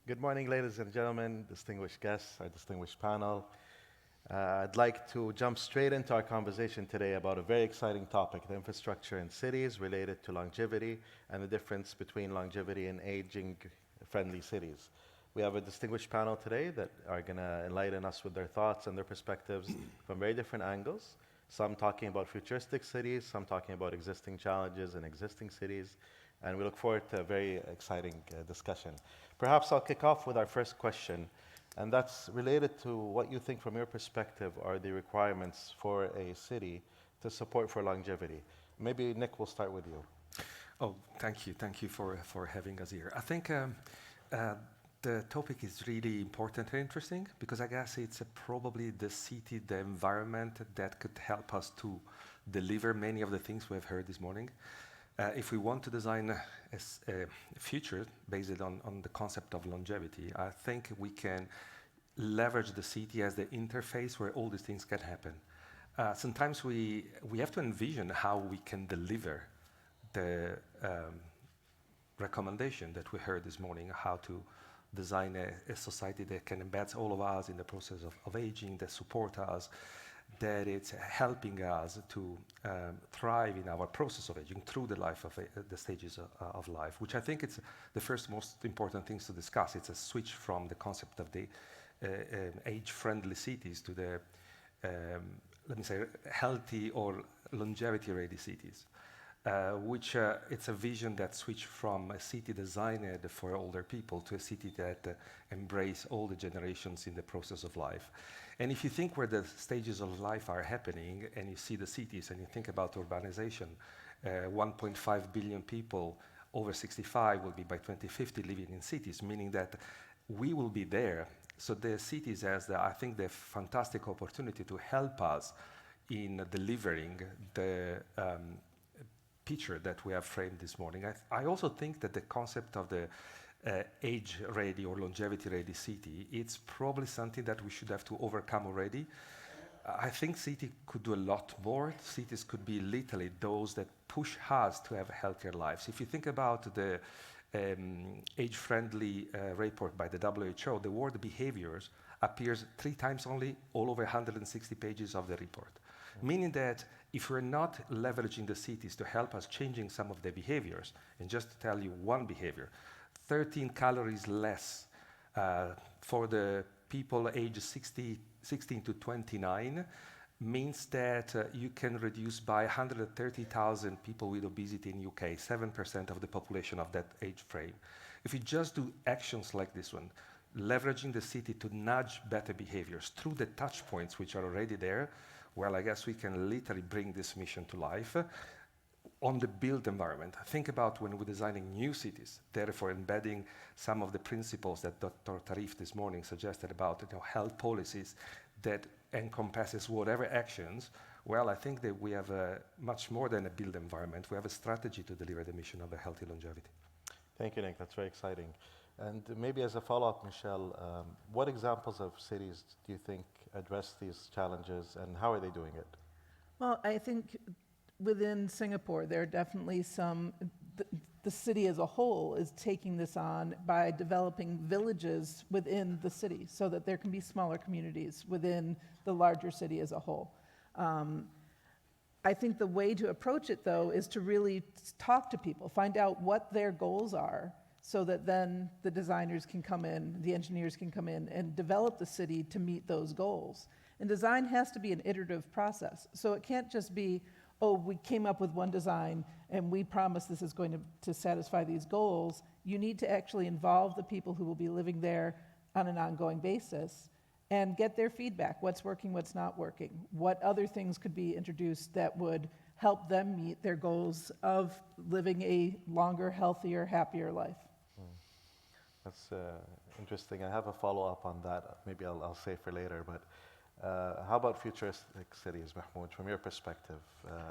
Good morning, ladies and gentlemen, distinguished guests, our distinguished panel. I'd like to jump straight into our conversation today about a very exciting topic, the infrastructure in cities related to longevity and the difference between longevity and aging-friendly cities. We have a distinguished panel today that are going to enlighten us with their thoughts and their perspectives from very different angles. Some talking about futuristic cities, some talking about existing challenges in existing cities, and we look forward to a very exciting discussion. Perhaps I'll kick off with our first question, and that's related to what you think from your perspective are the requirements for a city to support for longevity. Maybe Nick, we'll start with you. Oh, thank you. Thank you for having us here. I think the topic is really important and interesting because I guess it's probably the city, the environment that could help us to deliver many of the things we've heard this morning. If we want to design a future based on the concept of longevity, I think we can leverage the city as the interface where all these things can happen. Sometimes we have to envision how we can deliver the recommendation that we heard this morning, how to design a society that can embed all of us in the process of aging, that support us, that it's helping us to thrive in our process of aging through the life of the stages of life, which I think it's the first most important things to discuss. It's a switch from the concept of the age-friendly cities to the, let me say, healthy or longevity-ready cities, which it's a vision that switched from a city designed for older people to a city that embrace all the generations in the process of life. And if you think where the stages of life are happening, and you see the cities, and you think about urbanization, 1.5 billion people over 65 will be by 2050 living in cities, meaning that we will be there. So the cities has, I think, the fantastic opportunity to help us in delivering the picture that we have framed this morning. I also think that the concept of the age-ready or longevity-ready city, it's probably something that we should have to overcome already. I think cities could do a lot more. Cities could be literally those that push us to have healthier lives. If you think about the age-friendly report by the WHO, the word behaviors appears 3 times only all over 160 pages of the report. Meaning that if we're not leveraging the cities to help us changing some of the behaviors, and just to tell you one behavior, 13 calories less for the people aged 16 to 29 means that you can reduce by 130,000 people with obesity in UK, 7% of the population of that age frame. If you just do actions like this one, leveraging the city to nudge better behaviors through the touch points which are already there, well, I guess we can literally bring this mission to life. On the built environment, think about when we're designing new cities, therefore embedding some of the principles that Dr. Tarif this morning suggested about health policies that encompasses whatever actions. Well, I think that we have much more than a built environment. We have a strategy to deliver the mission of a healthy longevity. Thank you, Nick. That's very exciting. And maybe as a follow-up, Michele, what examples of cities do you think address these challenges, and how are they doing it? Well, I think within Singapore, there are definitely some, the city as a whole is taking this on by developing villages within the city so that there can be smaller communities within the larger city as a whole. I think the way to approach it, though, is to really talk to people, find out what their goals are, so that then the designers can come in, the engineers can come in and develop the city to meet those goals. And design has to be an iterative process. So it can't just be, oh, we came up with one design and we promise this is going to satisfy these goals. You need to actually involve the people who will be living there on an ongoing basis and get their feedback. What's working, what's not working? What other things could be introduced that would help them meet their goals of living a longer, healthier, happier life? That's interesting. I have a follow-up on that. Maybe I'll save for later. But how about futuristic cities, Mahmoud, from your perspective,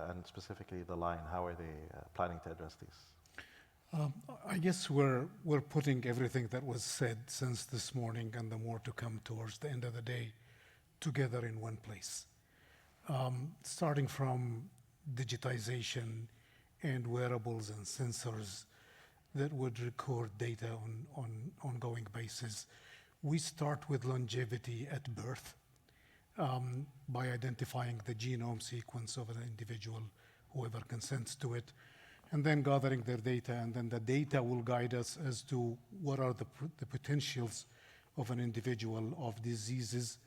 and specifically the line? How are they planning to address these? I guess we're putting everything that was said since this morning and the more to come towards the end of the day together in one place. Starting from digitization and wearables and sensors that would record data on ongoing places. We start with longevity at birth by identifying the genome sequence of an individual, whoever consents to it, and then gathering their data, and then the data will guide us as to what are the potentials of an individual of diseases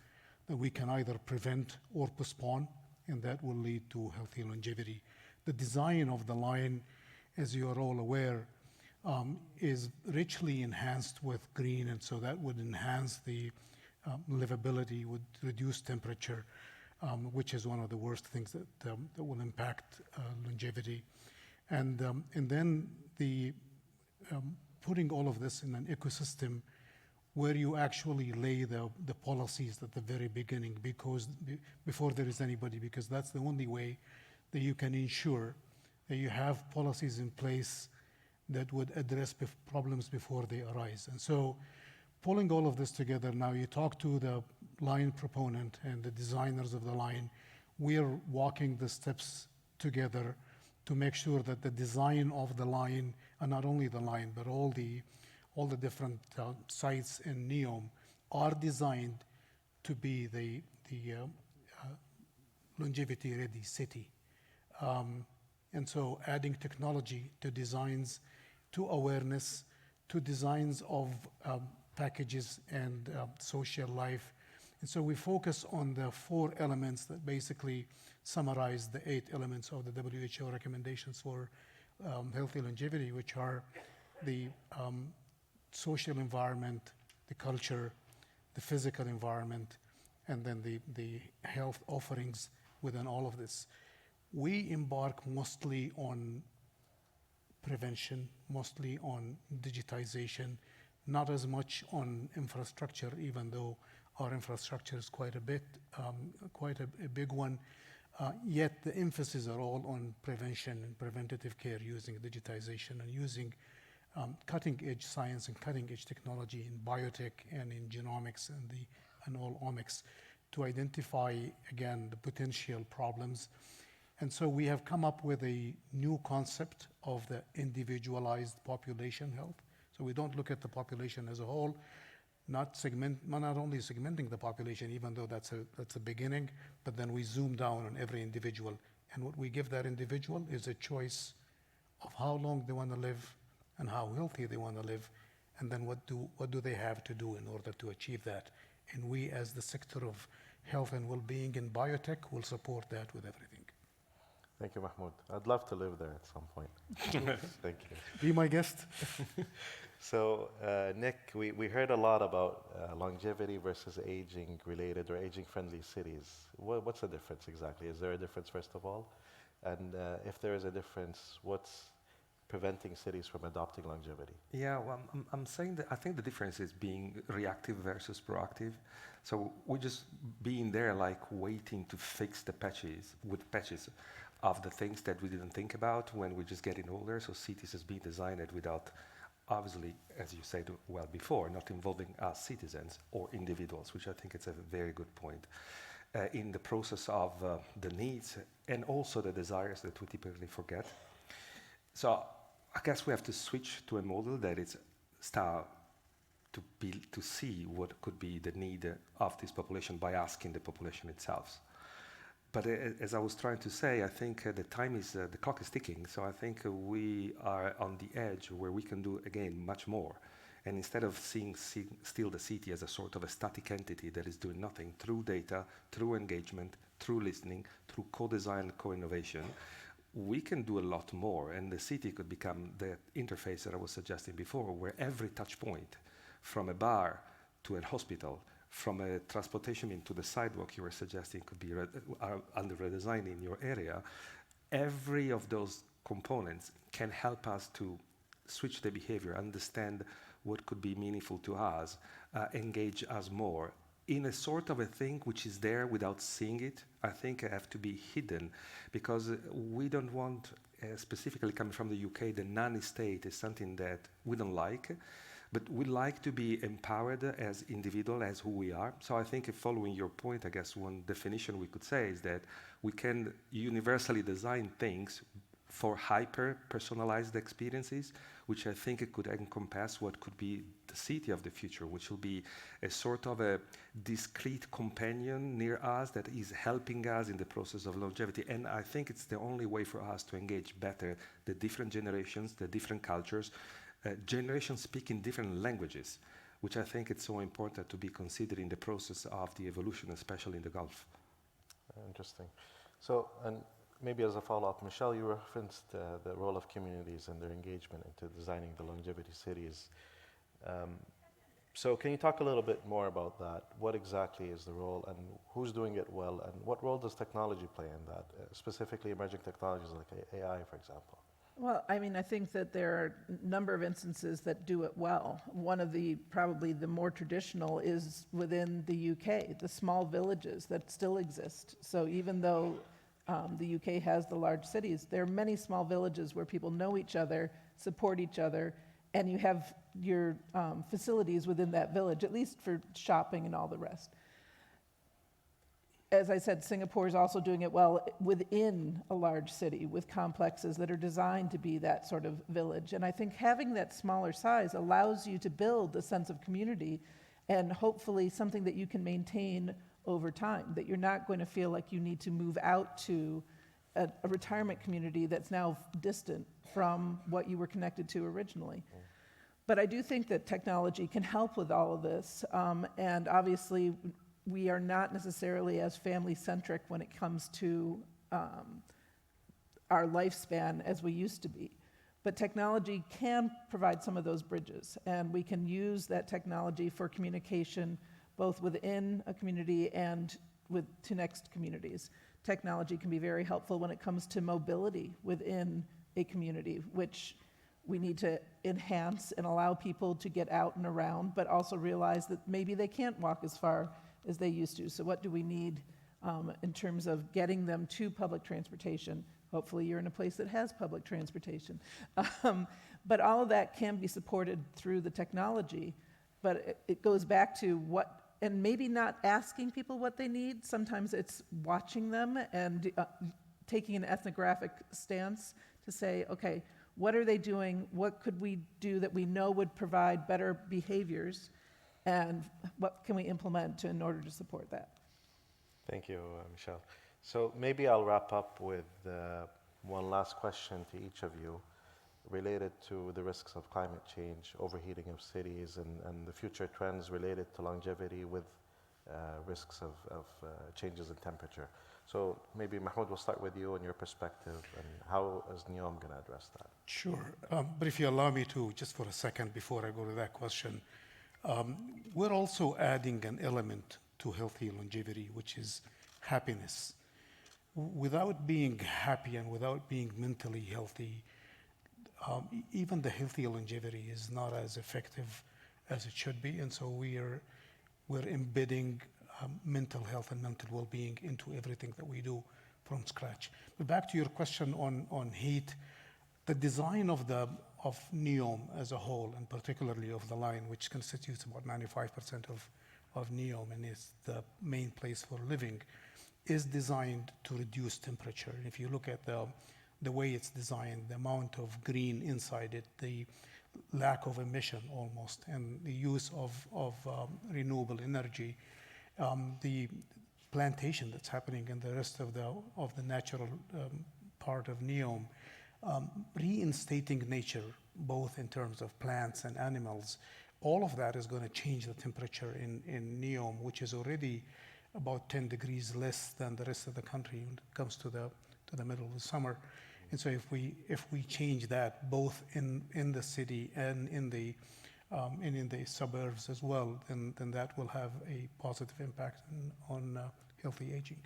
that we can either prevent or postpone, and that will lead to healthy longevity. The design of the line, as you are all aware, is richly enhanced with green, and so that would enhance the livability, would reduce temperature, which is one of the worst things that will impact longevity. And then the putting all of this in an ecosystem where you actually lay the policies at the very beginning, because before there is anybody, because that's the only way that you can ensure that you have policies in place that would address problems before they arise. And so pulling all of this together, now you talk to the line proponent and the designers of the line, we are walking the steps together to make sure that the design of the line, and not only the line, but all the different sites in NEOM are designed to be the longevity-ready city. And so adding technology to designs, to awareness, to designs of packages and social life. And so we focus on the 4 elements that basically summarize the 8 elements of the WHO recommendations for healthy longevity, which are the social environment, the culture, the physical environment, and then the health offerings within all of this. We embark mostly on prevention, mostly on digitization, not as much on infrastructure, even though our infrastructure is quite a big one. Yet the emphasis are all on prevention and preventative care using digitization and using cutting-edge science and cutting-edge technology in biotech and in genomics and all omics to identify, again, the potential problems. And so we have come up with a new concept of the individualized population health. So we don't look at the population as a whole, not only segmenting the population, even though that's a beginning, but then we zoom down on every individual. And what we give that individual is a choice of how long they want to live and how healthy they want to live, and then what do they have to do in order to achieve that. And we, as the sector of health and well-being in biotech, will support that with everything. Thank you, Mahmoud. I'd love to live there at some point. Thank you. Be my guest. So, Nick, we heard a lot about longevity versus aging-related or aging-friendly cities. What's the difference exactly? Is there a difference, first of all? And if there is a difference, what's preventing cities from adopting longevity? Yeah, well, I'm saying that I think the difference is being reactive versus proactive. So we're just being there, like waiting to fix the patches of the things that we didn't think about when we're just getting older. So cities is being designed without, obviously, as you said well before, not involving us citizens or individuals, which I think it's a very good point. In the process of the needs and also the desires that we typically forget. So I guess we have to switch to a model that is start to see what could be the need of this population by asking the population itself. But as I was trying to say, I think the clock is ticking. So I think we are on the edge where we can do, again, much more. And instead of seeing still the city as a sort of a static entity that is doing nothing, through data, through engagement, through listening, through co-design, co-innovation, we can do a lot more. And the city could become the interface that I was suggesting before, where every touch point, from a bar to a hospital, from a transportation into the sidewalk you were suggesting could be under redesign in your area, every of those components can help us to switch the behavior, understand what could be meaningful to us, engage us more in a sort of a thing which is there without seeing it. I think I have to be hidden, because we don't want, specifically coming from the UK, the nanny state is something that we don't like. But we like to be empowered as individuals, as who we are. So I think, following your point, I guess one definition we could say is that we can universally design things for hyper-personalized experiences, which I think it could encompass what could be the city of the future, which will be a sort of a discrete companion near us that is helping us in the process of longevity. And I think it's the only way for us to engage better the different generations, the different cultures, generations speaking different languages, which I think it's so important to be considered in the process of the evolution, especially in the Gulf. Interesting. So, and maybe as a follow-up, Michele, you referenced the role of communities and their engagement into designing the longevity cities. So can you talk a little bit more about that? What exactly is the role and who's doing it well, and what role does technology play in that, specifically emerging technologies like AI, for example? Well, I mean, I think that there are a number of instances that do it well. One of the, probably the more traditional is within the UK, the small villages that still exist. So even though the UK has the large cities, there are many small villages where people know each other, support each other, and you have your facilities within that village, at least for shopping and all the rest. As I said, Singapore is also doing it well within a large city with complexes that are designed to be that sort of village. And I think having that smaller size allows you to build a sense of community and hopefully something that you can maintain over time, that you're not going to feel like you need to move out to a retirement community that's now distant from what you were connected to originally. But I do think that technology can help with all of this. And obviously, we are not necessarily as family-centric when it comes to our lifespan as we used to be. But technology can provide some of those bridges, and we can use that technology for communication both within a community and to next communities. Technology can be very helpful when it comes to mobility within a community, which we need to enhance and allow people to get out and around, but also realize that maybe they can't walk as far as they used to. So what do we need in terms of getting them to public transportation? Hopefully you're in a place that has public transportation. But all of that can be supported through the technology. But it goes back to what, and maybe not asking people what they need. Sometimes it's watching them and taking an ethnographic stance to say, okay, what are they doing? What could we do that we know would provide better behaviors? And what can we implement in order to support that? Thank you, Michele. So maybe I'll wrap up with one last question to each of you related to the risks of climate change, overheating of cities, and the future trends related to longevity with risks of changes in temperature. So maybe Mahmoud, we'll start with you and your perspective, and how is NEOM going to address that? Sure. But if you allow me to, just for a second before I go to that question, we're also adding an element to healthy longevity, which is happiness. Without being happy and without being mentally healthy, even the healthy longevity is not as effective as it should be. And so we're embedding mental health and mental well-being into everything that we do from scratch. But back to your question on heat, the design of NEOM as a whole, and particularly of the line, which constitutes about 95% of NEOM and is the main place for living, is designed to reduce temperature. And if you look at the way it's designed, the amount of green inside it, the lack of emission almost, and the use of renewable energy, the plantation that's happening in the rest of the natural part of NEOM, reinstating nature, both in terms of plants and animals, all of that is going to change the temperature in NEOM, which is already about 10 degrees less than the rest of the country when it comes to the middle of the summer. And so if we change that both in the city and in the suburbs as well, then that will have a positive impact on healthy aging.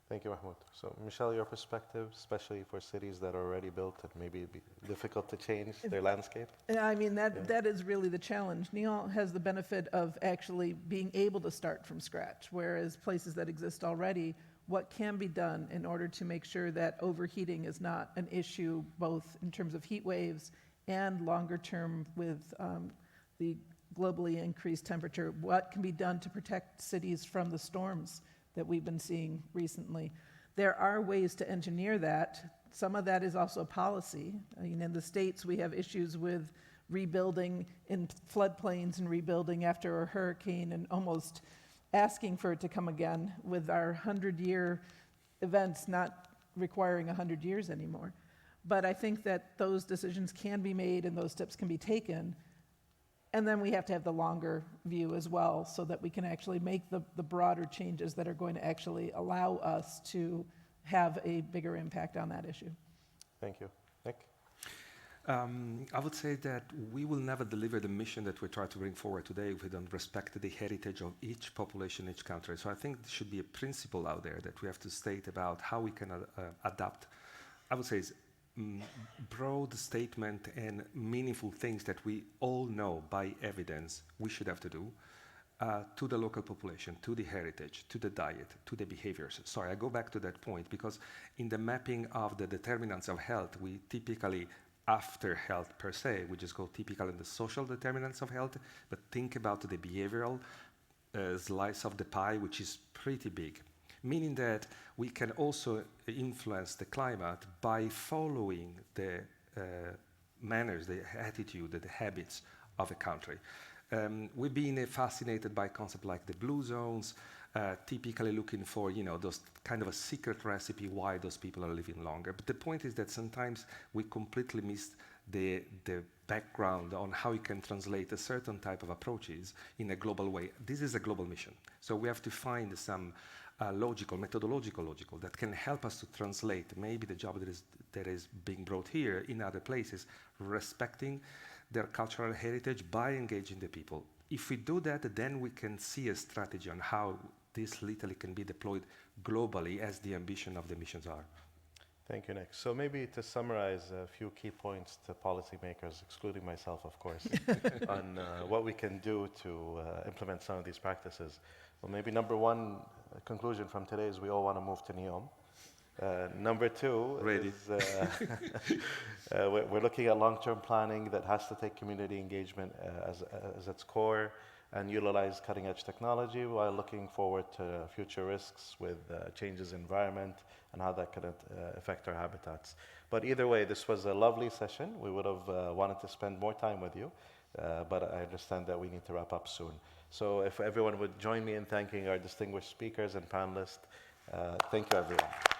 Thank you, Mahmoud. So, Michele, your perspective, especially for cities that are already built and maybe it'd be difficult to change their landscape? I mean, that is really the challenge. NEOM has the benefit of actually being able to start from scratch, whereas places that exist already, what can be done in order to make sure that overheating is not an issue, both in terms of heat waves and longer term with the globally increased temperature? What can be done to protect cities from the storms that we've been seeing recently? There are ways to engineer that some of that is also policy. I mean, in the States, we have issues with rebuilding in floodplains and rebuilding after a hurricane and almost asking for it to come again, with our 100-year events not requiring 100 years anymore. But I think that those decisions can be made and those steps can be taken. And then we have to have the longer view as well, so that we can actually make the broader changes that are going to actually allow us to have a bigger impact on that issue. Thank you. Nick? I would say that we will never deliver the mission that we try to bring forward today if we don't respect the heritage of each population, each country. So I think there should be a principle out there that we have to state about how we can adapt. I would say is broad statement and meaningful things that we all know by evidence we should have to do to the local population, to the heritage, to the diet, to the behaviors. Sorry, I go back to that point because in the mapping of the determinants of health, we typically, after health per se, we just go typical in the social determinants of health, but think about the behavioral slice of the pie, which is pretty big. Meaning that we can also influence the climate by following the manners, the attitude, the habits of a country. We've been fascinated by concepts like the blue zones, typically looking for, those kind of a secret recipe why those people are living longer. But the point is that sometimes we completely miss the background on how you can translate a certain type of approaches in a global way. This is a global mission. So we have to find some methodological that can help us to translate maybe the job that is being brought here in other places, respecting their cultural heritage by engaging the people. If we do that, then we can see a strategy on how this literally can be deployed globally as the ambition of the missions are. Thank you, Nick. So maybe to summarize a few key points to policymakers, excluding myself, of course, on what we can do to implement some of these practices. Well, maybe number one conclusion from today is we all want to move to NEOM. Number two is we're looking at long-term planning that has to take community engagement as its core and utilize cutting-edge technology while looking forward to future risks with changes in environment and how that could affect our habitats. But either way, this was a lovely session. We would have wanted to spend more time with you, but I understand that we need to wrap up soon. So if everyone would join me in thanking our distinguished speakers and panelists, thank you, everyone.